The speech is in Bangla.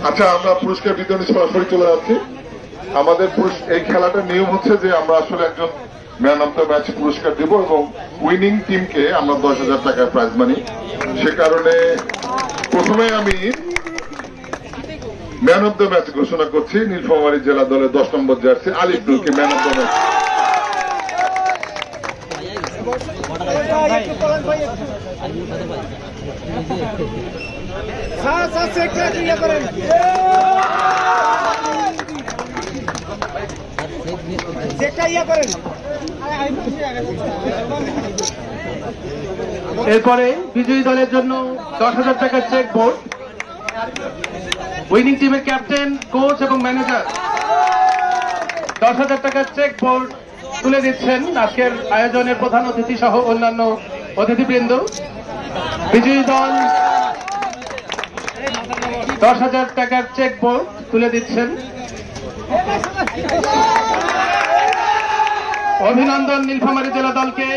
আচ্ছা, আমরা পুরস্কার বিতরণী সরাসরি চলে যাচ্ছি। আমাদের এই খেলাটার নিয়ম হচ্ছে যে আমরা আসলে একজন ম্যান অফ দ্য ম্যাচ পুরস্কার দিব এবং উইনিং টিমকে আমরা 10,000 টাকার প্রাইজ মানি। সে কারণে প্রথমে আমি ম্যান অফ দ্য ম্যাচ ঘোষণা করছি নীলফামারী জেলা দলের 10 নম্বর jersey Alif নুরকে man of the match. এরপরে বিজয়ী দলের জন্য 10,000 টাকার চেক বোর্ড উইনিং টিমের ক্যাপ্টেন, কোচ এবং ম্যানেজার 10,000 টাকার চেক বোর্ড তুলে দিচ্ছেন আজকের আয়োজনের প্রধান অতিথি সহ অন্যান্য অতিথিবৃন্দ। বিজয়ী দল 10,000 টাকার চেক বোর্ড তুলে দিচ্ছেন। অভিনন্দন নীলফামারী জেলা দলকে।